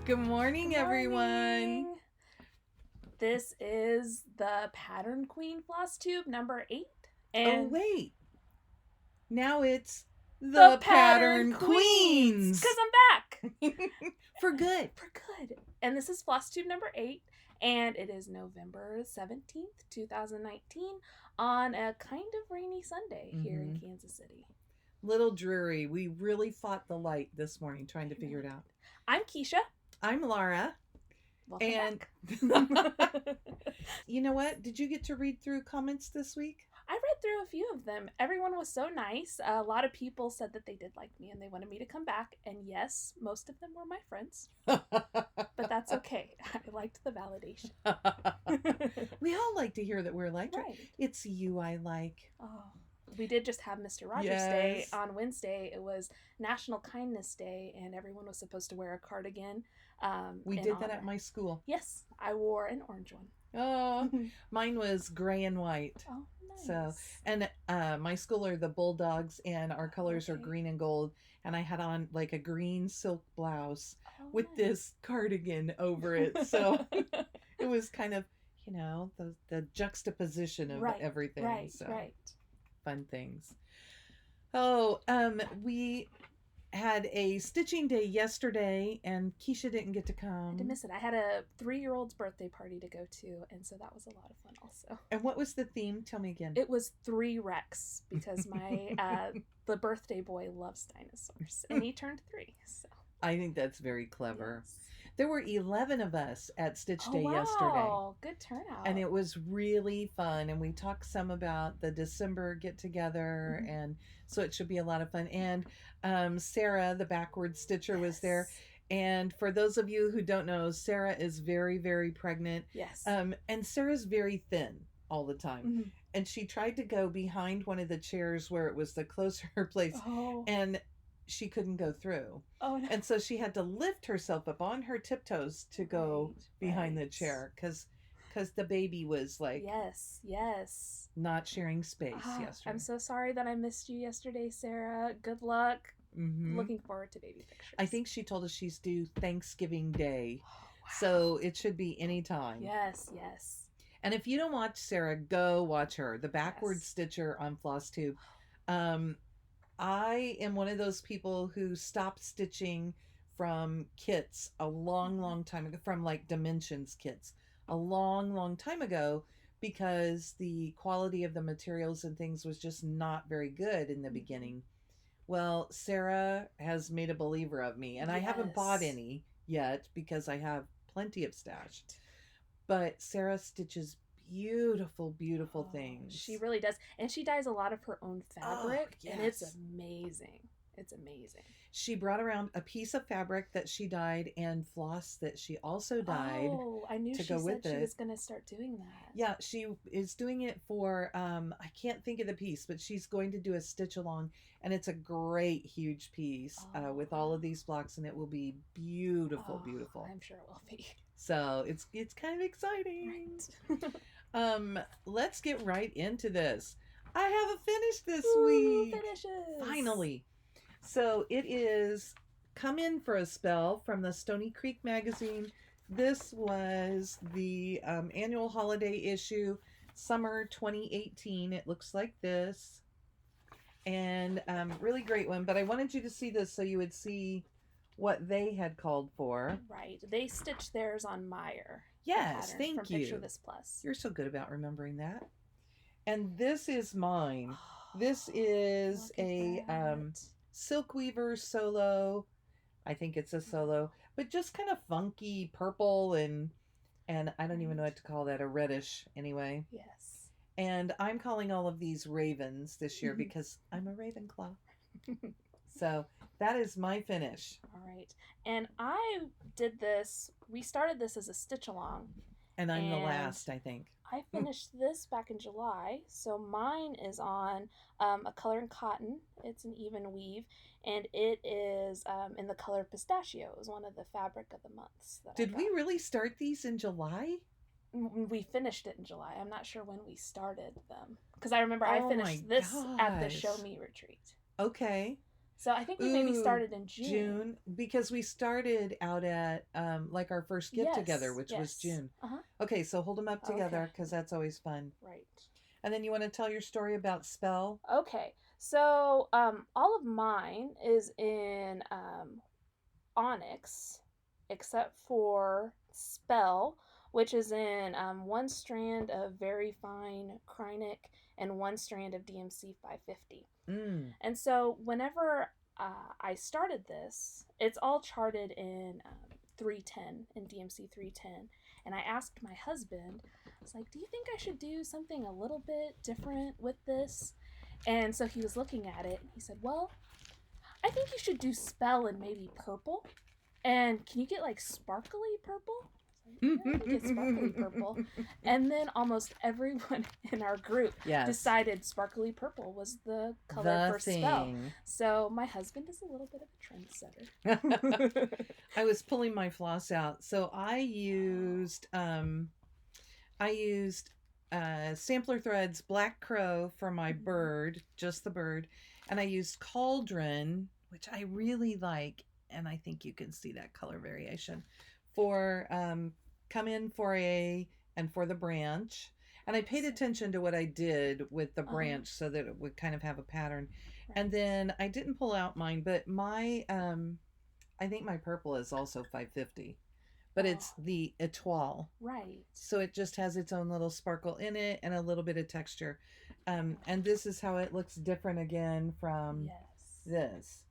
Good morning, everyone. This is the Pattern Queen Flosstube number 8. Oh, And wait. Now it's the the Pattern Pattern Queens! Queens. Because I'm back! For good. For good. And this is Flosstube number 8. And it is November 17th, 2019, on a kind of rainy Sunday here in Kansas City. Little dreary. We really fought the light this morning trying to figure it out. I'm Keisha. I'm Laura. Welcome back. You know what? Did you get to read through comments this week? I read through a few of them. Everyone was so nice. A lot of people said that they did like me and they wanted me to come back. And yes, most of them were my friends. But that's okay. I liked the validation. We all like to hear that we're liked. Right. It's you I like. Oh, we did just have Mr. Rogers Day on Wednesday. It was National Kindness Day, and everyone was supposed to wear a cardigan. We did that at my school. Yes, I wore an orange one. Oh, mine was gray and white. Oh, nice. So, and my school are the Bulldogs, and our colors are green and gold. And I had on like a green silk blouse with this cardigan over it. So it was kind of, you know, the juxtaposition of everything. Right, so right. Fun things. Oh, we had a stitching day yesterday, and Keisha didn't get to come. I did miss it. I had a 3-year-old's birthday party to go to, and so that was a lot of fun also. And what was the theme? Tell me again. It was 3 Rex, because my the birthday boy loves dinosaurs, and he turned 3. So I think that's very clever. Yes. There were 11 of us at Stitch Day yesterday. Good turnout. And it was really fun. And we talked some about the December get together. And so it should be a lot of fun. And Sarah, the backward stitcher, was there. And for those of you who don't know, Sarah is very, very pregnant. Yes. And Sarah's very thin all the time. And she tried to go behind one of the chairs where it was the closer place. And she couldn't go through. Oh, no. And so she had to lift herself up on her tiptoes to go behind the chair because the baby was like yes not sharing space yesterday. I'm so sorry that I missed you yesterday, Sarah. Good luck. Looking forward to baby pictures. I think she told us she's due Thanksgiving Day. So it should be any time. Yes. And if you don't watch Sarah, go watch her, the backward stitcher on Flosstube. I am one of those people who stopped stitching from kits a long time ago, from like Dimensions kits a long time ago, because the quality of the materials and things was just not very good in the beginning. Well, Sarah has made a believer of me, and I haven't bought any yet because I have plenty of stash. But Sarah stitches beautiful things. She really does. And she dyes a lot of her own fabric. And it's amazing. She brought around a piece of fabric that she dyed and floss that she also dyed. Oh, I knew she said she was going to start doing that. Yeah, she is doing it for, I can't think of the piece, but she's going to do a stitch along, and it's a great huge piece with all of these blocks, and it will be beautiful. I'm sure it will be. So it's kind of exciting. Right. Let's get right into this. I have a finish this week. Finishes. Finally. So it is Come In for a Spell from the Stony Creek magazine. This was the annual holiday issue, summer 2018. It looks like this. And really great one. But I wanted you to see this so you would see what they had called for. Right. They stitched theirs on Meyer. Yes, thank you. Picture This Plus. You're so good about remembering that. And this is mine. This is a Silk Weaver solo. I think it's a solo, but just kind of funky purple and I don't even know what to call that, a reddish anyway. Yes. And I'm calling all of these ravens this year because I'm a Ravenclaw. So that is my finish. All right. And I did this. We started this as a stitch along. And I'm the last, I think. I finished this back in July. So mine is on a color in cotton. It's an even weave. And it is in the color pistachio. It was one of the fabric of the months. Did we really start these in July? We finished it in July. I'm not sure when we started them. Because I remember I finished this at the Show Me retreat. Okay. So I think we maybe Ooh, started in June. June, because we started out at like our first get together, Yes, which was yes. June. Uh-huh. Okay, so hold them up Okay. together because that's always fun. Right. And then you want to tell your story about spell? Okay. So all of mine is in onyx, except for spell, which is in one strand of very fine Krynic and one strand of DMC 550. Mm. And so whenever I started this, it's all charted in 310, in DMC 310. And I asked my husband, I was like, do you think I should do something a little bit different with this? And so he was looking at it and he said, well, I think you should do spell and maybe purple. And can you get like sparkly purple? Yeah, I can get sparkly purple. And then almost everyone in our group decided sparkly purple was the color for spell. So my husband is a little bit of a trendsetter. I was pulling my floss out. So I used Sampler Threads Black Crow for my bird, just the bird. And I used Cauldron, which I really like. And I think you can see that color variation for Come In for a and for the branch. And I paid attention to what I did with the branch so that it would kind of have a pattern. Right. And then I didn't pull out mine, but my I think my purple is also 550. But it's the Etoile. Right. So it just has its own little sparkle in it and a little bit of texture. And this is how it looks different again from this.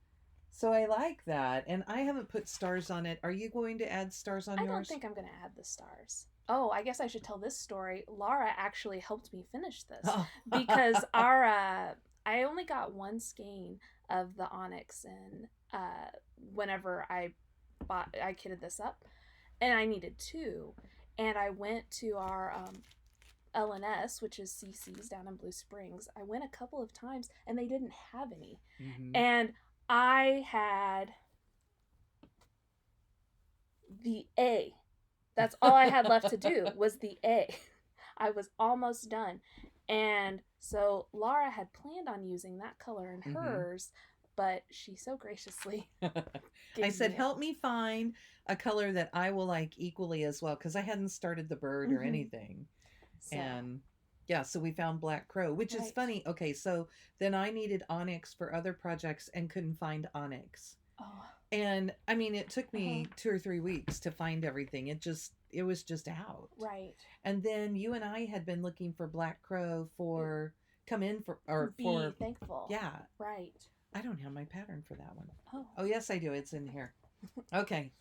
So I like that. And I haven't put stars on it. Are you going to add stars on yours? I don't think I'm going to add the stars. Oh, I guess I should tell this story. Laura actually helped me finish this because I only got one skein of the onyx and whenever I kitted this up, and I needed two. And I went to our LNS, which is CC's down in Blue Springs. I went a couple of times and they didn't have any. Mm-hmm. And I had the A. That's all I had left to do was the A. I was almost done. And so Laura had planned on using that color in hers, but she so graciously I said, help me find a color that I will like equally as well, because I hadn't started the bird or anything. So. And yeah, so we found Black Crow, which is funny. Okay, so then I needed onyx for other projects and couldn't find onyx. Oh. And I mean, it took me 2 or 3 weeks to find everything. It was just out. Right. And then you and I had been looking for Black Crow for Come In for, or Be for Thankful. Yeah. Right. I don't have my pattern for that one. Oh, yes, I do. It's in here. Okay.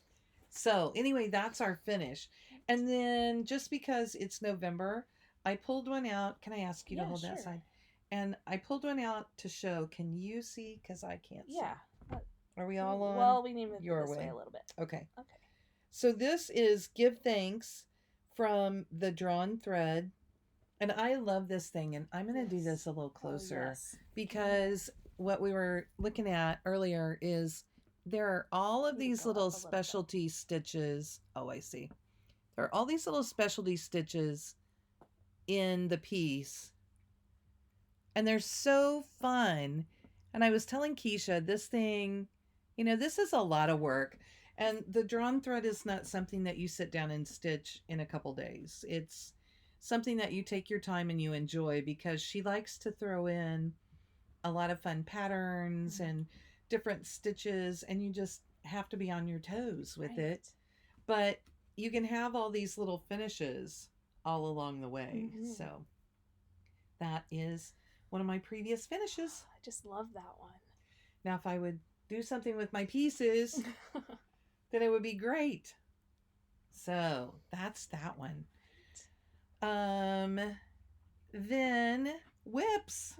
So anyway, that's our finish. And then just because it's November, I pulled one out. Can I ask you to hold that side? And I pulled one out to show. Can you see? Because I can't see. Yeah. Are we all on? Well, we need to move your this way way a little bit. Okay. So this is Give Thanks from the Drawn Thread. And I love this thing. And I'm going to do this a little closer because what we were looking at earlier is there are all of these little specialty stitches. Oh, I see. There are all these little specialty stitches in the piece. And they're so fun. And I was telling Keisha, this thing, this is a lot of work. And the Drawn Thread is not something that you sit down and stitch in a couple days. It's something that you take your time and you enjoy, because she likes to throw in a lot of fun patterns and different stitches, and you just have to be on your toes with it. But you can have all these little finishes all along the way. So that is one of my previous finishes. I just love that one. Now, if I would do something with my pieces, then it would be great. So that's that one. Then whips.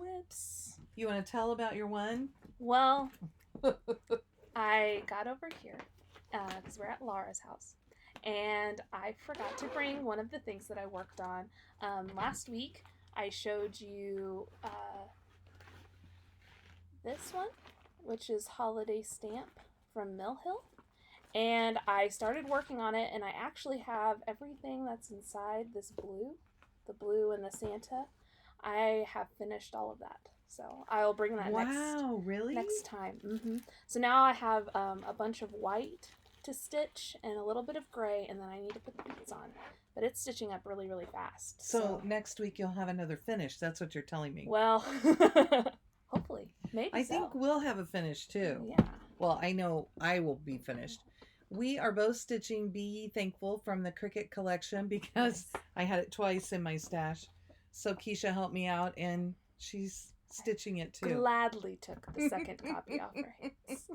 You want to tell about your one? Well, I got over here because we're at Laura's house, and I forgot to bring one of the things that I worked on. Last week, I showed you this one, which is Holiday Stamp from Mill Hill. And I started working on it, and I actually have everything that's inside this blue, the blue and the Santa. I have finished all of that. So I'll bring that Wow, really? next time. So now I have a bunch of white to stitch and a little bit of gray, and then I need to put the beads on. But it's stitching up really, really fast. So next week you'll have another finish. That's what you're telling me. Well, hopefully. Maybe I think we'll have a finish too. Yeah. Well, I know I will be finished. We are both stitching Be Ye Thankful from the Cricket collection because I had it twice in my stash. So Keisha helped me out and she's stitching it too. Gladly took the second copy off her hands.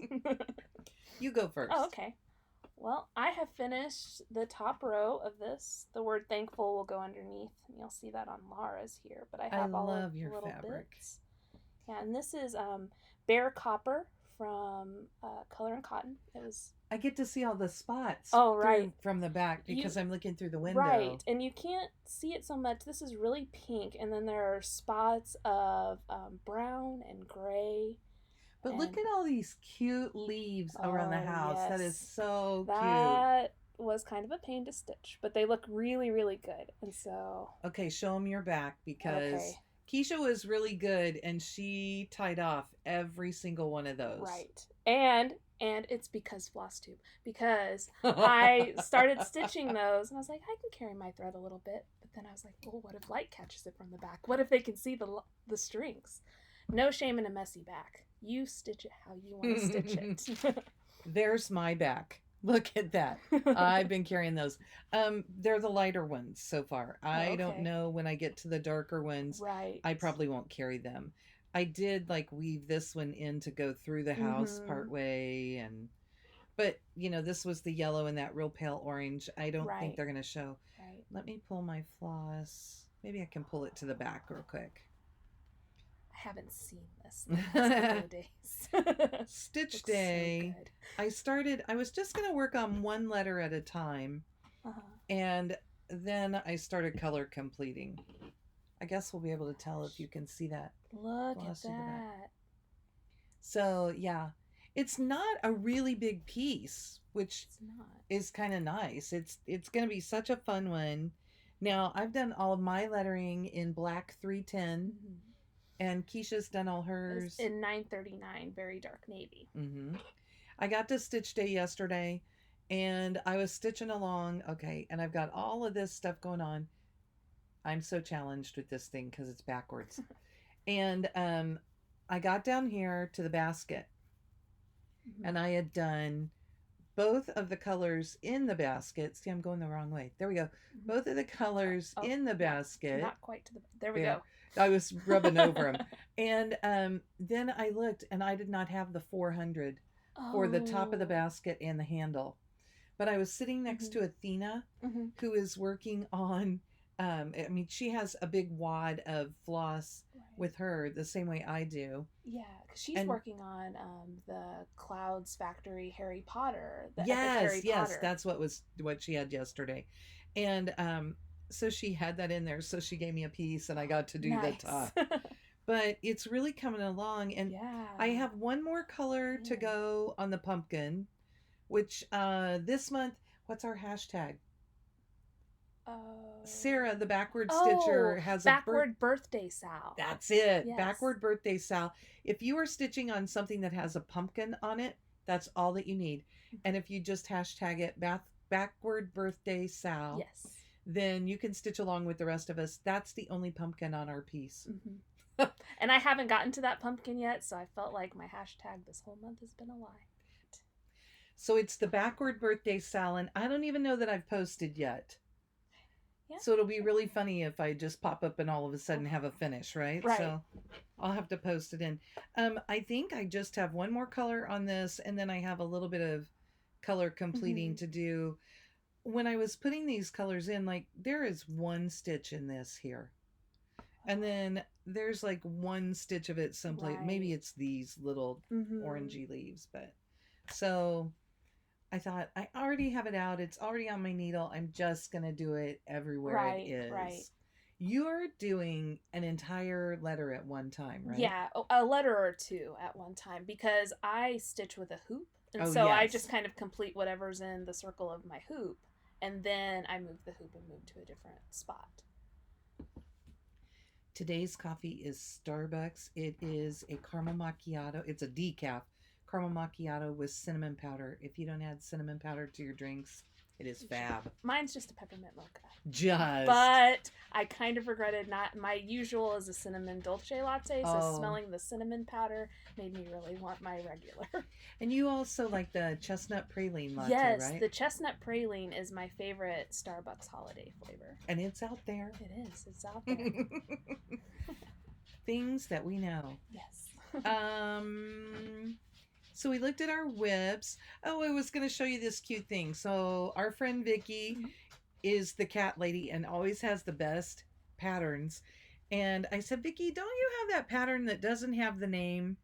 You go first. Oh, okay. Well, I have finished the top row of this. The word thankful will go underneath, and you'll see that on Laura's here. But I have all of your little fabric. Bits. Yeah, and this is Bare Copper from Color and Cotton. I get to see all the spots. Oh, right. From the back because I'm looking through the window. Right, and you can't see it so much. This is really pink, and then there are spots of brown and gray. But look at all these cute leaves around the house. Yes. That is so cute. That was kind of a pain to stitch, but they look really, really good. And so... Okay, show them your back because Keisha was really good and she tied off every single one of those. Right. And it's because Flosstube. Because I started stitching those and I was like, I can carry my thread a little bit. But then I was like, well, what if light catches it from the back? What if they can see the strings? No shame in a messy back. You stitch it how you want to stitch it. There's my back. Look at that. I've been carrying those. They're the lighter ones so far. I don't know when I get to the darker ones. Right. I probably won't carry them. I did weave this one in to go through the house part way but this was the yellow and that real pale orange. I don't think they're going to show. Right. Let me pull my floss. Maybe I can pull it to the back real quick. I haven't seen this in the last couple of days. Stitch day. So I was just going to work on one letter at a time. And then I started color completing. I guess we'll be able to tell if you can see that. Look at that. So, yeah. It's not a really big piece, which is kind of nice. It's going to be such a fun one. Now, I've done all of my lettering in black 310. And Keisha's done all hers in 939, very dark navy. I got to stitch day yesterday, and I was stitching along. Okay, and I've got all of this stuff going on. I'm so challenged with this thing because it's backwards. And I got down here to the basket, and I had done both of the colors in the basket. See, I'm going the wrong way. There we go. Both of the colors in the basket. Not quite to the... There we go. I was rubbing over them. And then I looked, and I did not have the 400 for the top of the basket and the handle. But I was sitting next to Athena, who is working on... she has a big wad of floss with her the same way I do. Yeah, because she's working on the Clouds Factory Harry Potter. Yes, that's what she had yesterday. And so she had that in there, so she gave me a piece and I got to do the top. But it's really coming along, and I have one more color to go on the pumpkin, which this month, what's our hashtag? Sarah, the backward stitcher, has backward birthday Sal. That's it. Yes. Backward birthday Sal. If you are stitching on something that has a pumpkin on it, that's all that you need. And if you just hashtag it backward birthday Sal, then you can stitch along with the rest of us. That's the only pumpkin on our piece. And I haven't gotten to that pumpkin yet, so I felt like my hashtag this whole month has been a lie. So it's the backward birthday Sal, and I don't even know that I've posted yet. Yeah. So it'll be really funny if I just pop up and all of a sudden have a finish, right? So I'll have to post it in. I think I just have one more color on this, and then I have a little bit of color completing to do. When I was putting these colors in, there is one stitch in this here. And then there's one stitch of it someplace. Maybe it's these little orangey leaves, but so... I thought, I already have it out. It's already on my needle. I'm just going to do it everywhere it is. Right. You're doing an entire letter at one time, right? Yeah, a letter or two at one time because I stitch with a hoop. And so I just kind of complete whatever's in the circle of my hoop. And then I move the hoop and move to a different spot. Today's coffee is Starbucks. It is a caramel macchiato. It's a decaf caramel macchiato with cinnamon powder. If you don't add cinnamon powder to your drinks, it is fab. Mine's just a peppermint mocha. Just. But I kind of regretted not. My usual is a cinnamon dolce latte, so Oh. smelling the cinnamon powder made me really want my regular. And you also like the chestnut praline latte, Yes, right? the chestnut praline is my favorite Starbucks holiday flavor. And it's out there. It is. It's out there. Things that we know. Yes. So we looked at our whips. Oh, I was going to show you this cute thing. So our friend Vicky is the cat lady and always has the best patterns. And I said, Vicky, don't you have that pattern that doesn't have the name?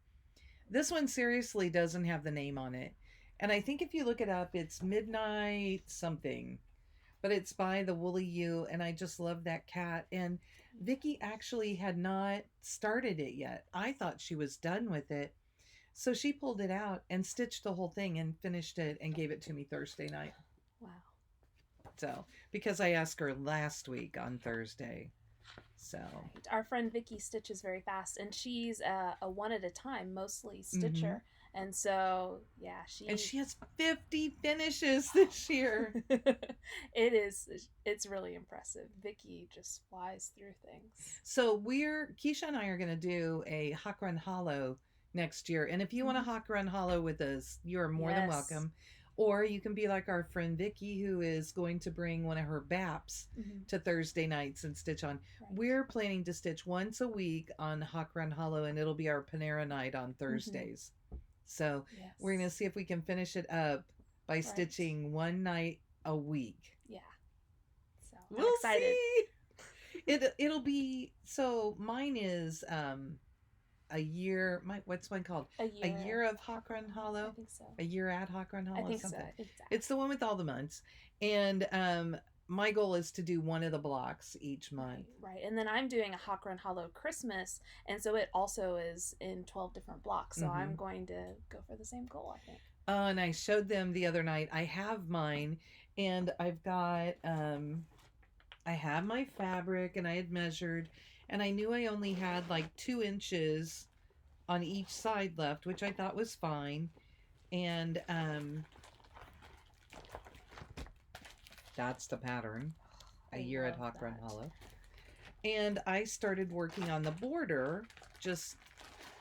This one seriously doesn't have the name on it. And I think if you look it up, it's Midnight something. But it's by the Woolly U, and I just love that cat. And Vicky actually had not started it yet. I thought she was done with it. So she pulled it out and stitched the whole thing and finished it and gave it to me Thursday night. Wow. So, because I asked her last week on Thursday. So. Right. Our friend Vicky stitches very fast, and she's a one at a time, mostly stitcher. And so, yeah, she has 50 finishes this year. It's really impressive. Vicky just flies through things. So Keisha and I are going to do a Hawk Run Hollow next year. And if you want to Hawk Run Hollow with us, you're more than welcome. Or you can be like our friend Vicky, who is going to bring one of her BAPs to Thursday nights and stitch on. Right. We're planning to stitch once a week on Hawk Run Hollow, and it'll be our Panera night on Thursdays. So we're going to see if we can finish it up by stitching one night a week. Yeah. So I'm excited. See. It'll be, so mine is a year, what's one called? A year of Hawk Run Hollow? I think so. A year at Hawk Run Hollow? I think something. so. Exactly. It's the one with all the months. And my goal is to do one of the blocks each month. Right. And then I'm doing a Hawk Run Hollow Christmas, and so it also is in 12 different blocks. So I'm going to go for the same goal, I think. And I showed them the other night. I have mine, and I've got, I have my fabric, and I had measured, and I knew I only had like 2 inches on each side left, which I thought was fine. And that's the pattern. A year at Hawk Run Hollow. And I started working on the border just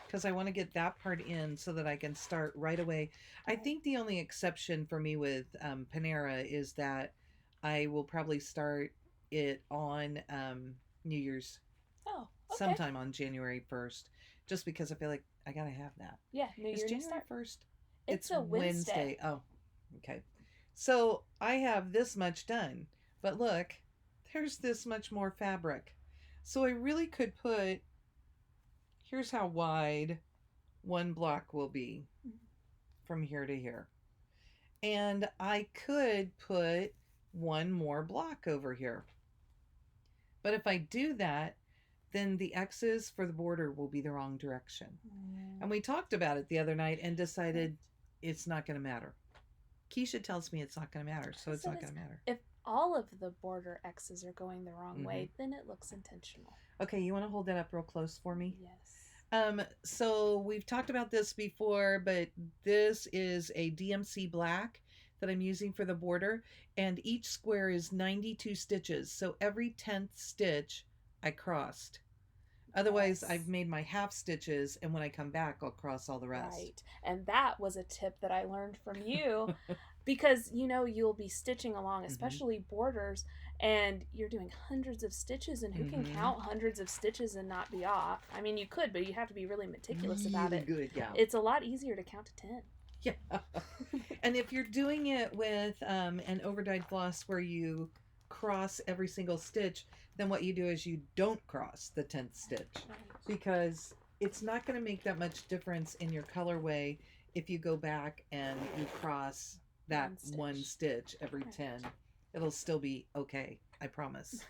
because I want to get that part in so that I can start right away. I think the only exception for me with Panera is that I will probably start it on New Year's. Oh, okay. Sometime on January 1st, just because I feel like I gotta have that. Yeah, New Year's January 1st. It's a Wednesday. Oh, okay. So I have this much done, but look, there's this much more fabric. So I really could put, here's how wide one block will be from here to here. And I could put one more block over here. But if I do that, then the X's for the border will be the wrong direction. And we talked about it the other night and decided it's not going to matter. Keisha tells me it's not going to matter, so it's not going to matter. If all of the border X's are going the wrong way, then it looks intentional. Okay, you want to hold that up real close for me? Yes. So we've talked about this before, but this is a DMC black that I'm using for the border, and each square is 92 stitches. So every 10th stitch I crossed. Otherwise, I've made my half stitches, and when I come back, I'll cross all the rest. Right. And that was a tip that I learned from you because, you'll be stitching along, especially borders, and you're doing hundreds of stitches, and who can count hundreds of stitches and not be off? I mean, you could, but you have to be really meticulous about it. Good, yeah. It's a lot easier to count to 10. Yeah. And if you're doing it with an overdyed floss where you cross every single stitch, then what you do is you don't cross the 10th stitch, because it's not going to make that much difference in your colorway if you go back and you cross that one stitch every 10. It'll still be okay, I promise.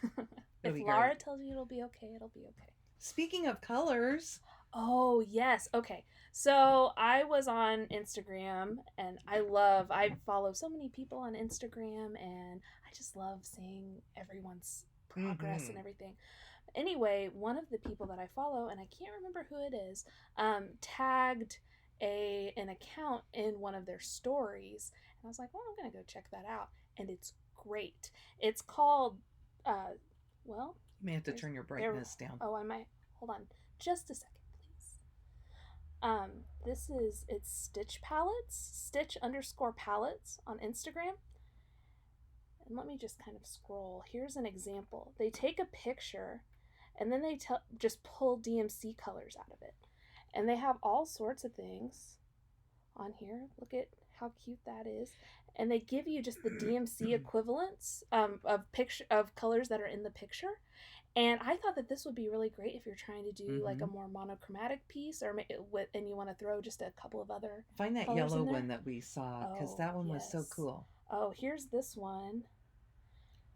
If Laura tells you it'll be okay, it'll be okay. Speaking of colors. Oh, yes. Okay. So I was on Instagram, and I follow so many people on Instagram, and I just love seeing everyone's progress and everything. Anyway, one of the people that I follow, and I can't remember who it is, tagged an account in one of their stories, and I was like, well, I'm gonna go check that out, and it's great. It's called, uh, well, You may have to turn your brightness down. Oh, I might. Hold on, just a second, please. It's Stitch Pallets, Stitch_Pallets on Instagram. And let me just kind of scroll. Here's an example. They take a picture and then they just pull DMC colors out of it. And they have all sorts of things on here. Look at how cute that is. And they give you just the DMC equivalents of colors that are in the picture. And I thought that this would be really great if you're trying to do like a more monochromatic piece, and you want to throw just a couple of other. Find that yellow one that we saw, because that one was so cool. Oh, here's this one.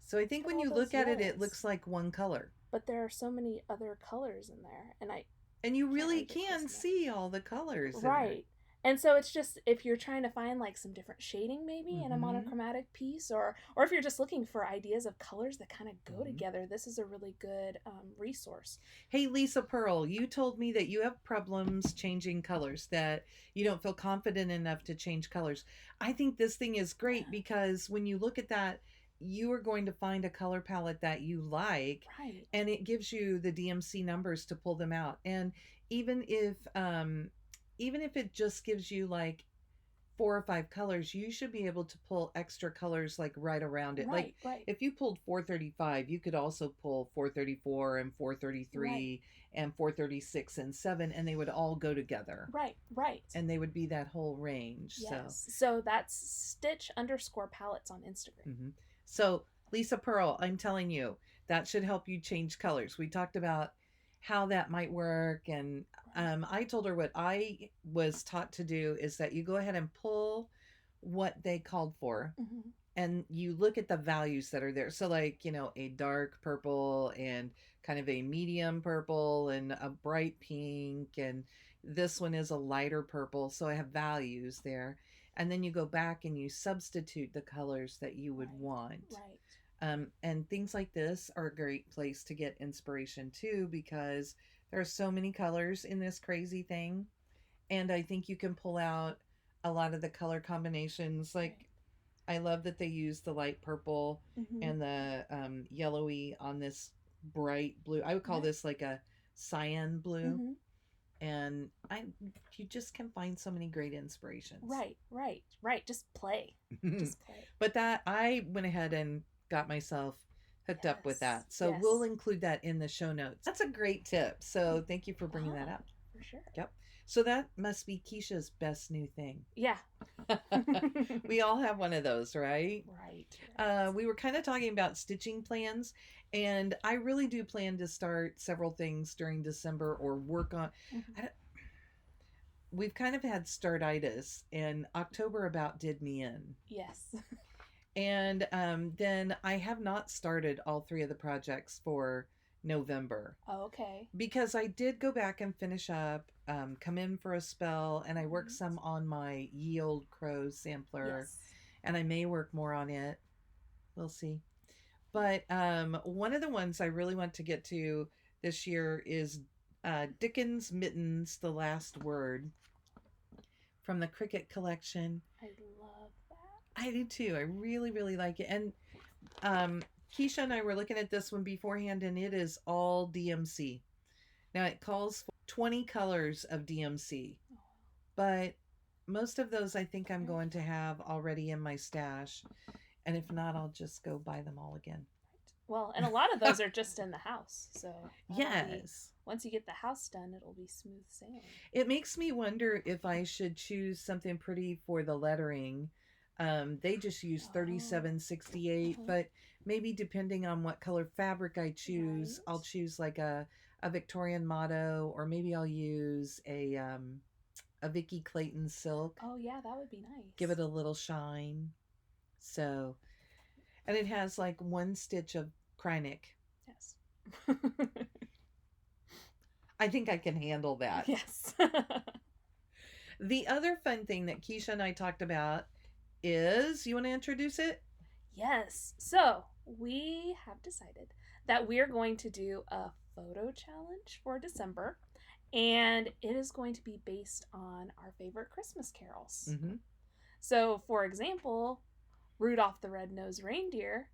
So I think when you look at it, it looks like one color. But there are so many other colors in there, and you really can see all the colors. Right. And so it's just, if you're trying to find like some different shading maybe in a monochromatic piece, or if you're just looking for ideas of colors that kind of go together, this is a really good resource. Hey, Lisa Pearl, you told me that you have problems changing colors, that you don't feel confident enough to change colors. I think this thing is great because when you look at that, you are going to find a color palette that you like, right, and it gives you the DMC numbers to pull them out. And even if it just gives you like 4 or 5 colors, you should be able to pull extra colors like right around it. Right, like if you pulled 435, you could also pull 434 and 433 and 436 and 7, and they would all go together. Right. And they would be that whole range. Yes. So that's Stitch_Pallets on Instagram. So Lisa Pearl, I'm telling you, that should help you change colors. We talked about how that might work, and I told her what I was taught to do is that you go ahead and pull what they called for, and you look at the values that are there. So like, a dark purple and kind of a medium purple and a bright pink, and this one is a lighter purple, so I have values there. And then you go back and you substitute the colors that you would want. Right. And things like this are a great place to get inspiration too, because there are so many colors in this crazy thing. And I think you can pull out a lot of the color combinations. Like, I love that they use the light purple and the yellowy on this bright blue. I would call this like a cyan blue. And you just can find so many great inspirations. Right. Just play. But that, I went ahead and got myself hooked up with that. So we'll include that in the show notes. That's a great tip. So thank you for bringing that up. For sure. Yep. So that must be Keisha's best new thing. Yeah. We all have one of those, right? Right. We were kind of talking about stitching plans, and I really do plan to start several things during December or work on. We've kind of had startitis, and October about did me in. Yes. And then I have not started all 3 of the projects for November. Oh, okay. Because I did go back and finish up, come in for a spell, and I worked some on my Ye Old Crow sampler. Yes. And I may work more on it. We'll see. But one of the ones I really want to get to this year is Dickens Mittens, The Last Word, from the Cricket collection. I love that. I do too. I really, really like it. And Keisha and I were looking at this one beforehand, and it is all DMC. Now, it calls for 20 colors of DMC, but most of those I think I'm going to have already in my stash. And if not, I'll just go buy them all again. Well, and a lot of those are just in the house. So yes. Once you get the house done, it'll be smooth sailing. It makes me wonder if I should choose something pretty for the lettering. They just use 3768, but maybe depending on what color fabric I choose, I'll choose like a Victorian motto, or maybe I'll use a Vicky Clayton silk. Oh yeah, that would be nice. Give it a little shine. So, and it has like 1 stitch of Krynic. Yes. I think I can handle that. Yes. The other fun thing that Keisha and I talked about is, you want to introduce it? Yes. So we have decided that we're going to do a photo challenge for December, and it is going to be based on our favorite Christmas carols. Mm-hmm. So, for example, Rudolph the Red-Nosed Reindeer,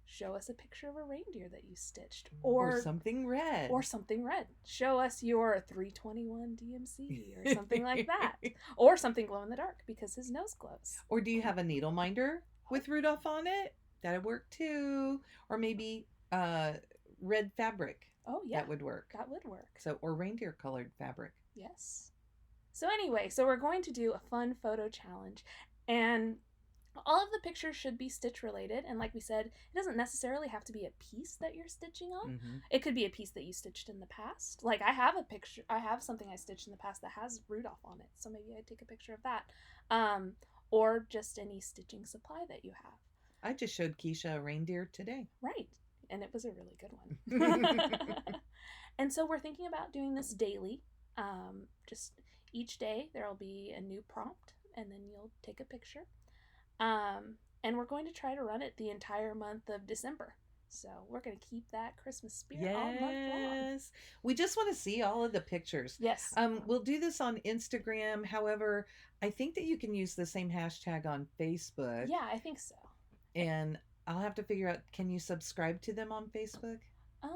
show us a picture of a reindeer that you stitched. Or something red. Or something red. Show us your 321 DMC or something like that. Or something glow in the dark because his nose glows. Or do you have a needle minder with Rudolph on it? That'd work too. Or maybe red fabric. Oh, yeah. That would work. That would work. So, or reindeer colored fabric. Yes. So anyway, so we're going to do a fun photo challenge. And all of the pictures should be stitch related. And like we said, it doesn't necessarily have to be a piece that you're stitching on. Mm-hmm. It could be a piece that you stitched in the past. Like I have something I stitched in the past that has Rudolph on it. So maybe I'd take a picture of that. Or just any stitching supply that you have. I just showed Keisha a reindeer today. Right. And it was a really good one. And so we're thinking about doing this daily. Just each day there will be a new prompt and then you'll take a picture. And we're going to try to run it the entire month of December. So we're going to keep that Christmas spirit all month long. Yes. We just want to see all of the pictures. Yes. We'll do this on Instagram. However, I think that you can use the same hashtag on Facebook. Yeah, I think so. And I'll have to figure out, can you subscribe to them on Facebook? I'm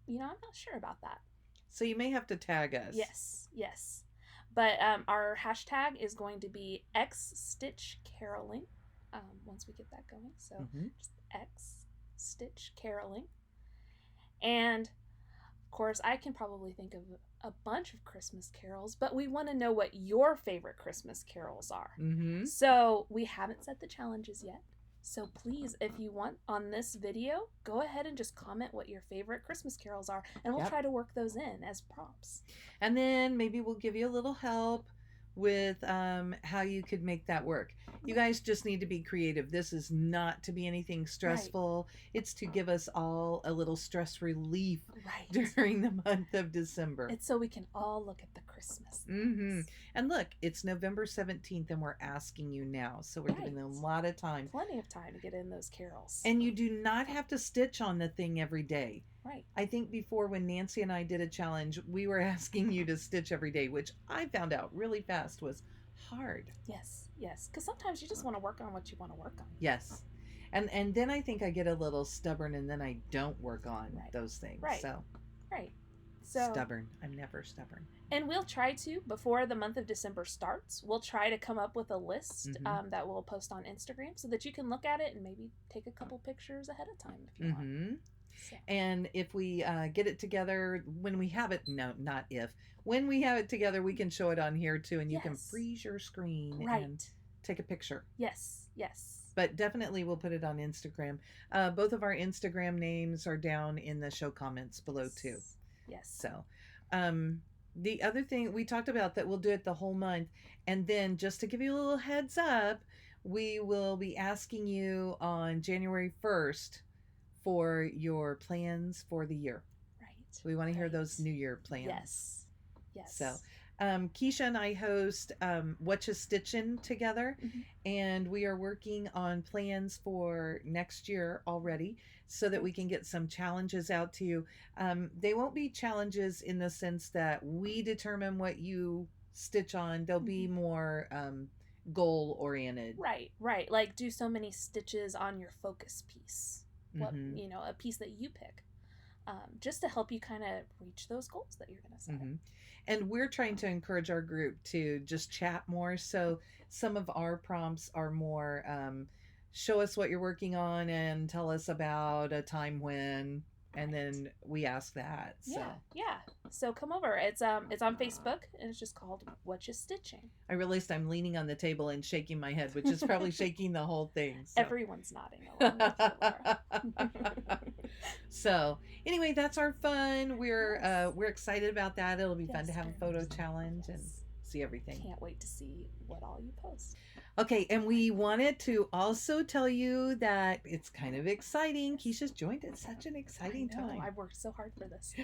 not sure about that. So you may have to tag us. Yes. But our hashtag is going to be XStitchCaroling. Once we get that going. So just XStitchCaroling. And of course, I can probably think of a bunch of Christmas carols, but we want to know what your favorite Christmas carols are. Mm-hmm. So we haven't set the challenges yet. So please, if you want on this video, go ahead and just comment what your favorite Christmas carols are, and we'll try to work those in as prompts. And then maybe we'll give you a little help with how you could make that work. You guys just need to be creative. This is not to be anything stressful. Right. It's to give us all a little stress relief during the month of December. It's so we can all look at the Christmas. Mm-hmm. And look, it's November 17th and we're asking you now. So we're giving them a lot of time. Plenty of time to get in those carols. And you do not have to stitch on the thing every day. Right. I think before when Nancy and I did a challenge, we were asking you to stitch every day, which I found out really fast was hard. Yes. Because sometimes you just want to work on what you want to work on. Yes. And then I think I get a little stubborn and then I don't work on those things. Right. So stubborn. I'm never stubborn. And we'll try to, before the month of December starts, we'll try to come up with a list that we'll post on Instagram so that you can look at it and maybe take a couple pictures ahead of time if you want. So. And if we get it together, when we have it, when we have it together, we can show it on here too, and you can freeze your screen and take a picture. Yes. But definitely we'll put it on Instagram. Both of our Instagram names are down in the show comments below too. Yes. So, the other thing we talked about that we'll do it the whole month, and then just to give you a little heads up, we will be asking you on January 1st for your plans for the year. Right. We want to hear those New Year plans. Yes. So, Keisha and I host What You Stitchin' together, and we are working on plans for next year already so that we can get some challenges out to you. They won't be challenges in the sense that we determine what you stitch on. They'll be more goal oriented. Right. Like do so many stitches on your focus piece. What a piece that you pick, just to help you kind of reach those goals that you're going to set. And we're trying to encourage our group to just chat more. So some of our prompts are more show us what you're working on and tell us about a time when, and then we ask that. So. Yeah. So come over. It's on Facebook and it's just called What You Stitching. I realized I'm leaning on the table and shaking my head, which is probably shaking the whole thing. So. Everyone's nodding along with you. So anyway, that's our fun. We're excited about that. It'll be fun to have a photo challenge and see everything. Can't wait to see what all you post. Okay, and we wanted to also tell you that it's kind of exciting. Keisha's joined at such an exciting time. I've worked so hard for this.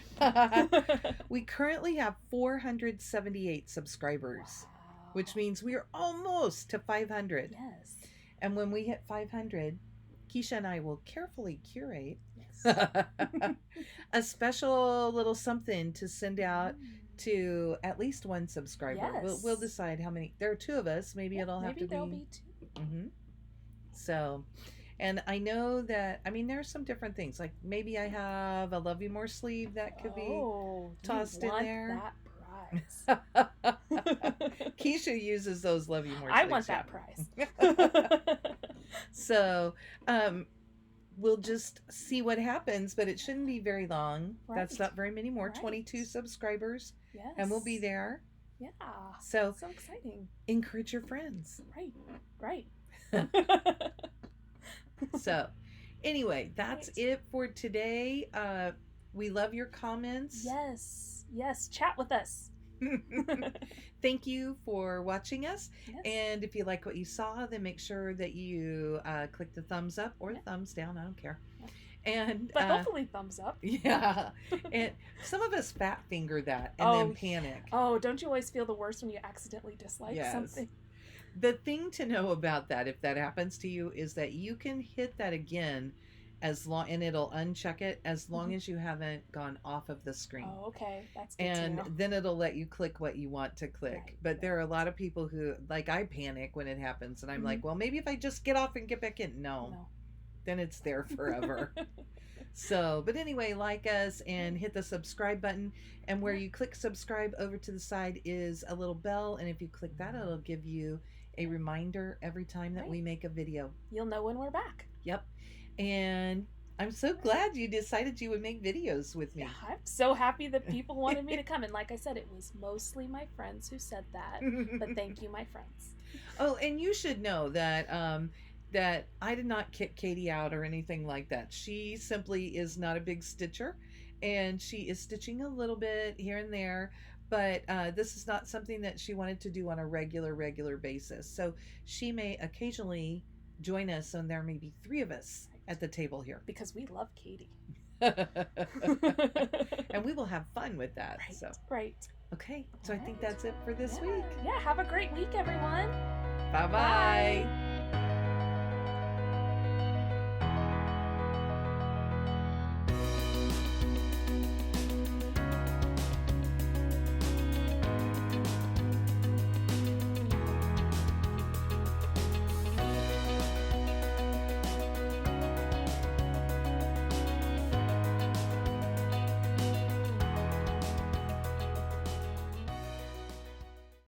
We currently have 478 subscribers, which means we are almost to 500. Yes. And when we hit 500, Keisha and I will carefully curate Yes. a special little something to send out to at least one subscriber. We'll Yes. decide how many. There are two of us. Maybe Yeah, it'll have maybe to there'll be. be two. Hmm. So, and I know that, I mean, there's some different things. Like maybe I have a Love You More sleeve that could be Oh, tossed you in want there. that prize. Keisha uses those Love You More I sleeves. want that prize. So, we'll just see what happens, but it shouldn't be very long. Right. That's not very many more. Right. 22 subscribers. Yes. And we'll be there. Yeah. So exciting. Encourage your friends. Right. So anyway, that's it for today. We love your comments. Yes. Chat with us. Thank you for watching us. Yes. And if you like what you saw, then make sure that you click the thumbs up or the thumbs down. I don't care. But hopefully thumbs up. Yeah. And some of us fat finger that and then panic. Oh, don't you always feel the worst when you accidentally dislike something? The thing to know about that, if that happens to you, is that you can hit that again and it'll uncheck it as long as you haven't gone off of the screen. Oh, okay. That's good and to know. Then it'll let you click what you want to click. But there are a lot of people who, like, I panic when it happens, and I'm like, well, maybe if I just get off and get back in. No. Then it's there forever. So, but anyway, like us and hit the subscribe button, and where you click subscribe, over to the side is a little bell, and if you click that, it'll give you a reminder every time that we make a video. You'll know when we're back. Yep. And I'm so glad you decided you would make videos with me. Yeah, I'm so happy that people wanted me to come, and like I said, it was mostly my friends who said that, but thank you, my friends. Oh, and you should know that that I did not kick Katie out or anything like that. She simply is not a big stitcher, and she is stitching a little bit here and there, but this is not something that she wanted to do on a regular basis. So she may occasionally join us, and there may be 3 of us at the table here. Because we love Katie. And we will have fun with that. Right. Okay, so I think that's it for this week. Yeah, have a great week, everyone. Bye-bye. Bye.